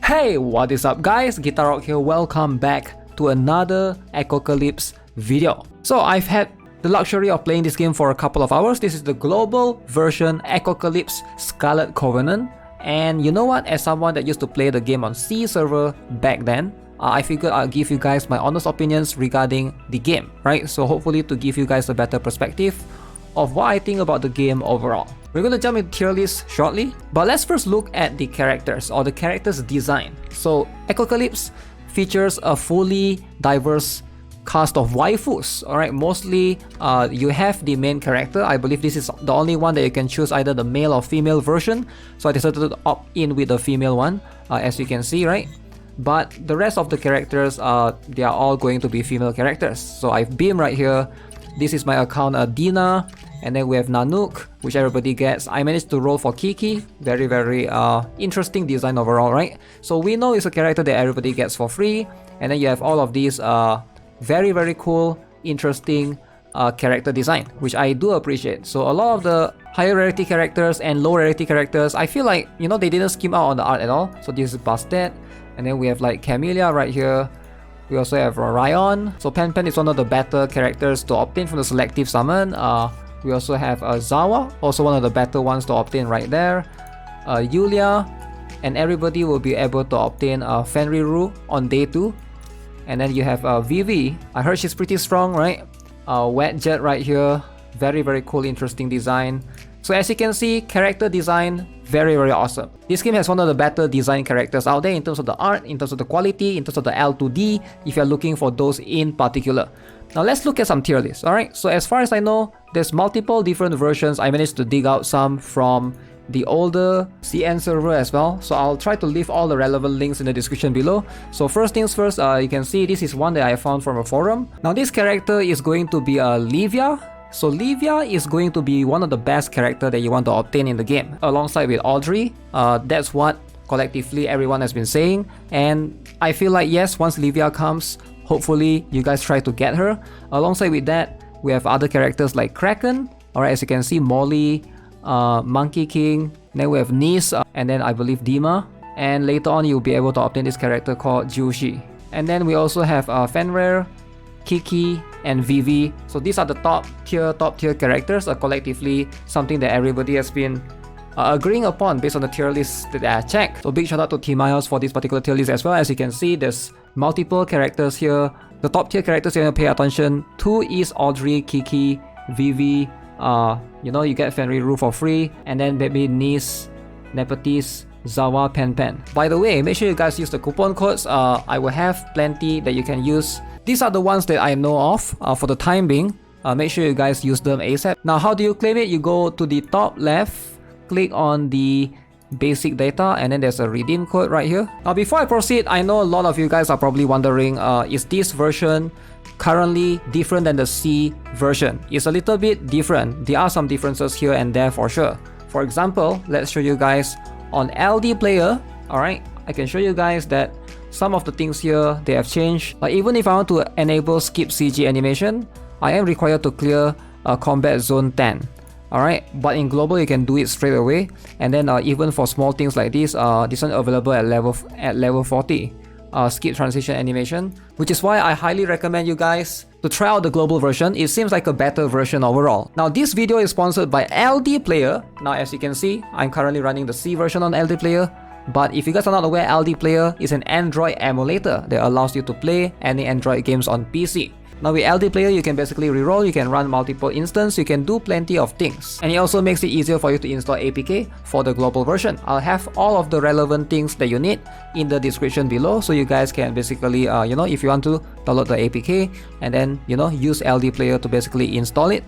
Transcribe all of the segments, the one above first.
Hey, what is up guys? Guitar Rock here, welcome back to another Echocalypse video. So I've had the luxury of playing this game for a couple of hours. This is the global version Echocalypse Scarlet Covenant. And you know what, as someone that used to play the game on C server back then, I figured I'll give you guys my honest opinions regarding the game, right? So hopefully to give you guys a better perspective of what I think about the game overall. We're gonna jump into tier list shortly, but let's first look at the characters or the characters design. So Echocalypse features a fully diverse cast of waifus. Alright, mostly you have the main character. I believe this is the only one that you can choose either the male or female version. So I decided to opt in with the female one, as you can see, right? But the rest of the characters, they are all going to be female characters. So I've beamed right here. This is my account, Dina. And then we have Nanook, which everybody gets. I managed to roll for Kiki. Very interesting design overall, right? So we know it's a character that everybody gets for free. And then you have all of these very cool, interesting character design, which I do appreciate. So a lot of the higher rarity characters and low rarity characters, I feel like, you know, they didn't skim out on the art at all. So this is Bastet. And then we have like Camellia right here. We also have Ryan. So Pen is one of the better characters to obtain from the selective summon. We also have Zawa, also one of the better ones to obtain right there. Yulia, and everybody will be able to obtain Fenriru on day 2. And then you have Vivi. I heard she's pretty strong, right? Wet Jet right here. Very cool, interesting design. So as you can see, character design, very awesome. This game has one of the better design characters out there in terms of the art, in terms of the quality, in terms of the L2D, if you're looking for those in particular. Now let's look at some tier lists, alright? So as far as I know, there's multiple different versions. I managed to dig out some from the older CN server as well. So I'll try to leave all the relevant links in the description below. So first things first, you can see this is one that I found from a forum. Now this character is going to be Livia. So Livia is going to be one of the best character that you want to obtain in the game, alongside with Audrey. That's what collectively everyone has been saying. And I feel like yes, once Livia comes, hopefully you guys try to get her. Alongside with that, we have other characters like Kraken. Alright, as you can see, Molly, Monkey King. Then we have Nis, and then I believe Dima. And later on you'll be able to obtain this character called Jushi. And then we also have Fenrir, Kiki, and Vivi. So these are the top tier characters, collectively something that everybody has been agreeing upon based on the tier list that I checked. So big shout out to vipsmedium for this particular tier list as well. As you can see, there's multiple characters here. The top tier characters you want to pay attention to is Audrey, Kiki, Vivi. You know, you get Fenriru for free, and then maybe Nis, Nepotis, Zawa, Pen. By the way, make sure you guys use the coupon codes. I will have plenty that you can use. These are the ones that I know of for the time being. Make sure you guys use them ASAP. Now, how do you claim it? You go to the top left, click on the basic data, and then there's a redeem code right here. Now, before I proceed, I know a lot of you guys are probably wondering, is this version currently different than the C version? It's a little bit different. There are some differences here and there for sure. For example, let's show you guys on LDPlayer. Alright, I can show you guys that some of the things here, they have changed. Like even if I want to enable skip CG animation, I am required to clear combat zone 10. Alright, but in global you can do it straight away. And then even for small things like this one available at level 40. Skip transition animation, which is why I highly recommend you guys to try out the global version. It seems like a better version overall. Now this video is sponsored by LDPlayer. Now as you can see, I'm currently running the C version on LDPlayer. But if you guys are not aware, LDPlayer is an Android emulator that allows you to play any Android games on PC. Now with LDPlayer, you can basically reroll, you can run multiple instances, you can do plenty of things. And it also makes it easier for you to install APK for the global version. I'll have all of the relevant things that you need in the description below, so you guys can basically, you know, if you want to download the APK and then, you know, use LDPlayer to basically install it.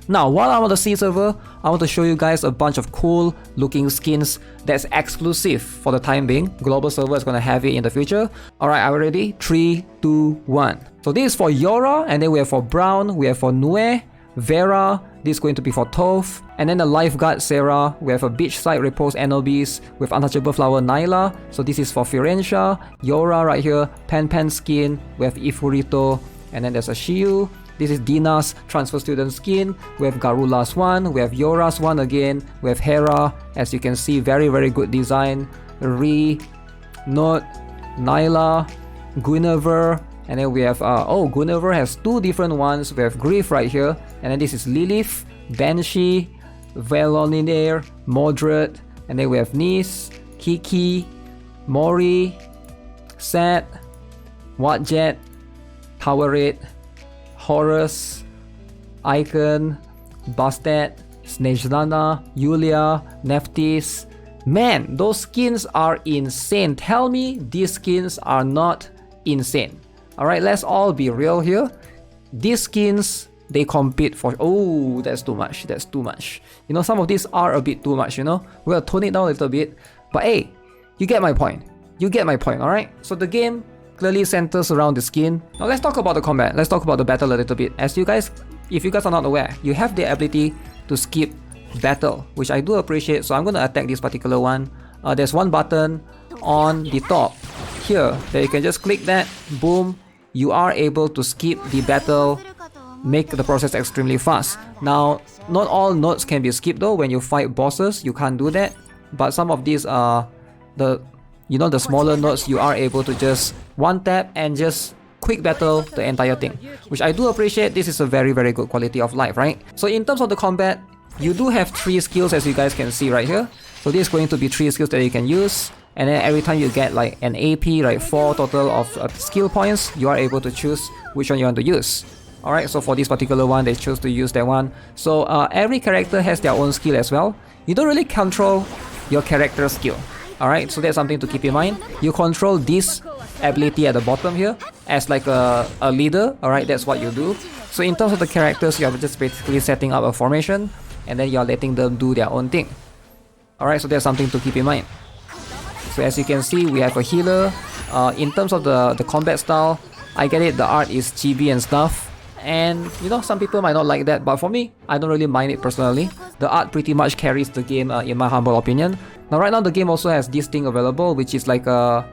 Now, while I'm on the C server, I want to show you guys a bunch of cool looking skins that's exclusive for the time being. Global server is going to have it in the future. Alright, are we ready? 3, 2, 1. So this is for Yora, and then we have for Brown, we have for Nue, Vera, this is going to be for Toph, and then the Lifeguard Sarah, we have a Beachside Repose Anubis with Untouchable Flower Nyla, so this is for Firentia, Yora right here, Pen skin, we have Ifurito, and then there's a Shiyu, This is Dina's transfer student skin. We have Garula's one. We have Yora's one again. We have Hera. As you can see, very, very good design. Ri, Note, Nyla, Guinevere. And then we have, Guinevere has two different ones. We have Grief right here. And then this is Lilith, Banshee, Veloninair, Moderate. And then we have Nis, Kiki, Mori, Sat, Watjet, Towerate, Horus, Icon, Bastet, Snezhlana, Yulia, Nephthys. Man, those skins are insane. Tell me these skins are not insane. Alright, let's all be real here. These skins, they compete for... Oh, that's too much. That's too much. You know, some of these are a bit too much, you know. We'll tone it down a little bit. But hey, you get my point. You get my point, alright? So the game clearly centers around the skin. Now let's talk about the combat. Let's talk about the battle a little bit. As you guys, if you guys are not aware, you have the ability to skip battle, which I do appreciate. So I'm going to attack this particular one. There's one button on the top here that you can just click that. Boom. You are able to skip the battle, make the process extremely fast. Now, not all nodes can be skipped though. When you fight bosses, you can't do that. But some of these are the smaller nodes, you are able to just one tap and just quick battle the entire thing, which I do appreciate. This is a very, very good quality of life, right? So in terms of the combat, you do have 3 skills, as you guys can see right here. So this is going to be 3 skills that you can use. And then every time you get like an AP, right, 4 total of skill points, you are able to choose which one you want to use. Alright, so for this particular one, they chose to use that one. So every character has their own skill as well. You don't really control your character's skill. Alright, so that's something to keep in mind. You control this ability at the bottom here as like a leader. Alright, that's what you do. So in terms of the characters, you are just basically setting up a formation and then you are letting them do their own thing. Alright, so that's something to keep in mind. So as you can see, we have a healer. In terms of the combat style, I get it, the art is chibi and stuff. And you know, some people might not like that, but for me, I don't really mind it personally. The art pretty much carries the game in my humble opinion. Now right now the game also has this thing available, which is like a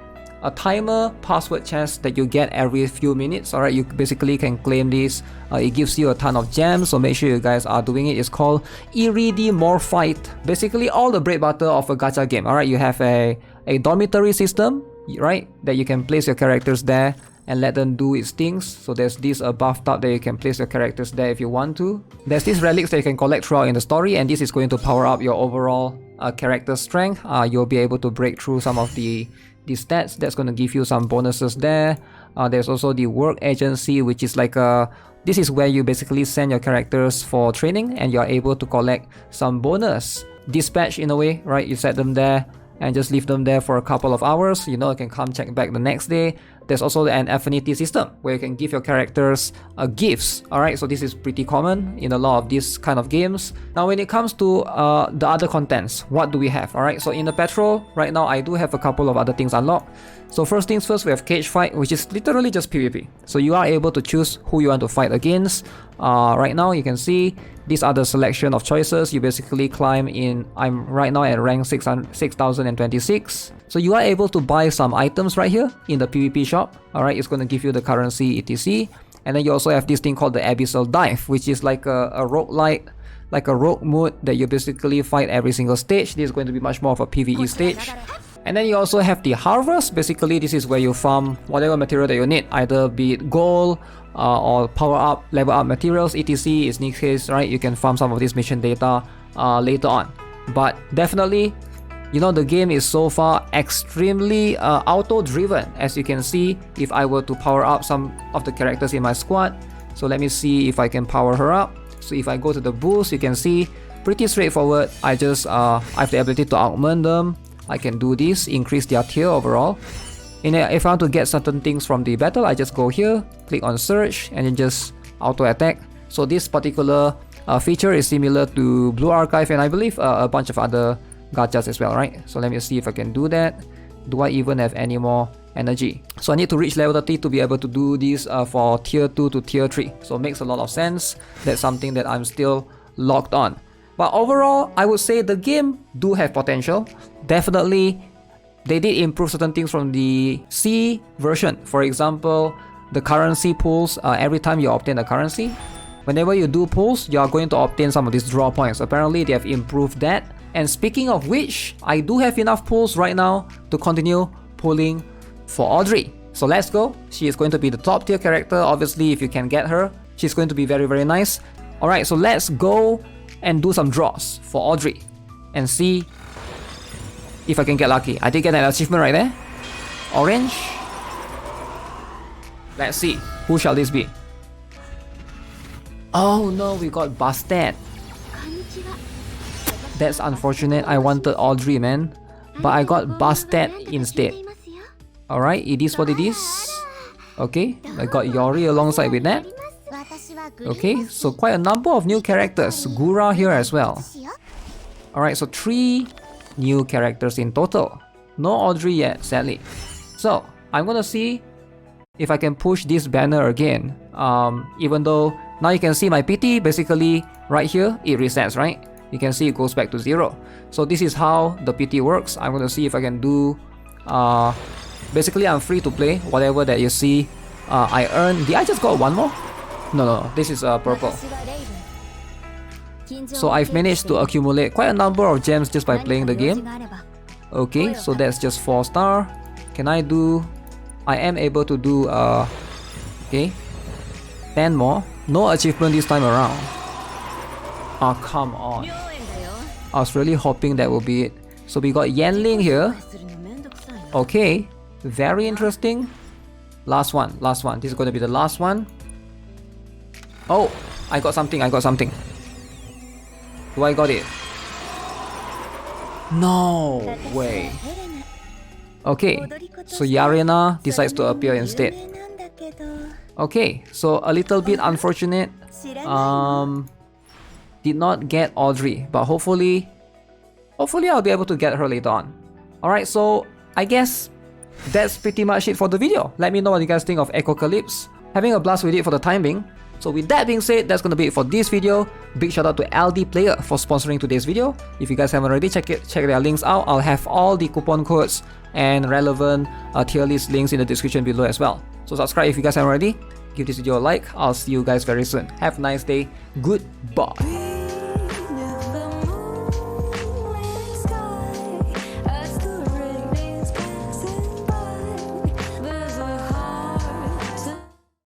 timer password chest that you get every few minutes. Alright, you basically can claim this. It gives you a ton of gems, so make sure you guys are doing it. It's called Iridimorphite. Basically all the bread butter of a gacha game. Alright, you have a dormitory system, right, that you can place your characters there and let them do its things. So there's this bathtub that you can place your characters there if you want to. There's these relics that you can collect throughout in the story, and this is going to power up your overall character strength. You'll be able to break through some of the stats. That's going to give you some bonuses there. There's also the work agency, which is like this is where you basically send your characters for training and you're able to collect some bonus. Dispatch in a way, right? You set them there and just leave them there for a couple of hours. You know, you can come check back the next day. There's also an affinity system where you can give your characters gifts. Alright, so this is pretty common in a lot of these kind of games. Now when it comes to the other contents, what do we have? Alright, so in the patrol, right now I do have a couple of other things unlocked. So first things first, we have cage fight, which is literally just PvP. So you are able to choose who you want to fight against. Right now you can see these are the selection of choices. You basically climb in, I'm right now at rank 6026. So you are able to buy some items right here in the PvP shop. Alright, it's going to give you the currency etc. And then you also have this thing called the Abyssal Dive, which is like a roguelite, like a rogue mode that you basically fight every single stage. This is going to be much more of a PvE stage. And then you also have the harvest. Basically this is where you farm whatever material that you need, either be it gold or power up, level up materials etc. In this case, right, you can farm some of this mission data later on. But definitely, you know, the game is so far extremely auto driven. As you can see, if I were to power up some of the characters in my squad, so let me see if I can power her up. So if I go to the boost, you can see pretty straightforward. I just I have the ability to augment them. I can do this, increase their tier overall. And if I want to get certain things from the battle, I just go here, click on search, and then just auto attack. So this particular feature is similar to Blue Archive and I believe a bunch of other gachas as well, right? So let me see if I can do that. Do I even have any more energy? So I need to reach level 30 to be able to do this for tier 2 to tier 3. So it makes a lot of sense. That's something that I'm still locked on. But overall, I would say the game do have potential. Definitely, they did improve certain things from the C version. For example, the currency pulls every time you obtain a currency. Whenever you do pulls, you are going to obtain some of these draw points. Apparently, they have improved that. And speaking of which, I do have enough pulls right now to continue pulling for Audrey. So let's go. She is going to be the top tier character. Obviously, if you can get her, she's going to be very, very nice. Alright, so let's go and do some draws for Audrey and see if I can get lucky. I did get an achievement right there. Orange. Let's see. Who shall this be? Oh no, we got Bastet. That's unfortunate. I wanted Audrey, man. But I got Bastet instead. Alright, it is what it is. Okay, I got Yori alongside with that. Okay, so quite a number of new characters. Gura here as well. Alright, so 3 new characters in total. No Audrey yet, sadly. So, I'm gonna see if I can push this banner again. Even though now you can see my PT, basically right here, it resets, right? You can see it goes back to 0. So this is how the PT works. I'm gonna see if I can do... basically, I'm free to play. Whatever that you see, I earn... Did I just got one more? No, this is purple. So I've managed to accumulate quite a number of gems just by playing the game. Okay, so that's just 4 star. Can I do... I am able to do... okay, 10 more. No achievement this time around. Oh, come on. I was really hoping that would be it. So we got Yanling here. Okay, very interesting. Last one. This is going to be the last one. Oh, I got something. Do I got it? No way. Okay, so Yarena decides to appear instead. Okay, so a little bit unfortunate. Did not get Audrey, but hopefully I'll be able to get her later on. Alright, so I guess that's pretty much it for the video. Let me know what you guys think of Echocalypse. Having a blast with it for the time being. So with that being said, that's gonna be it for this video. Big shout out to LDPlayer for sponsoring today's video. If you guys haven't already, check their links out. I'll have all the coupon codes and relevant tier list links in the description below as well. So subscribe if you guys haven't already. Give this video a like. I'll see you guys very soon. Have a nice day. Goodbye.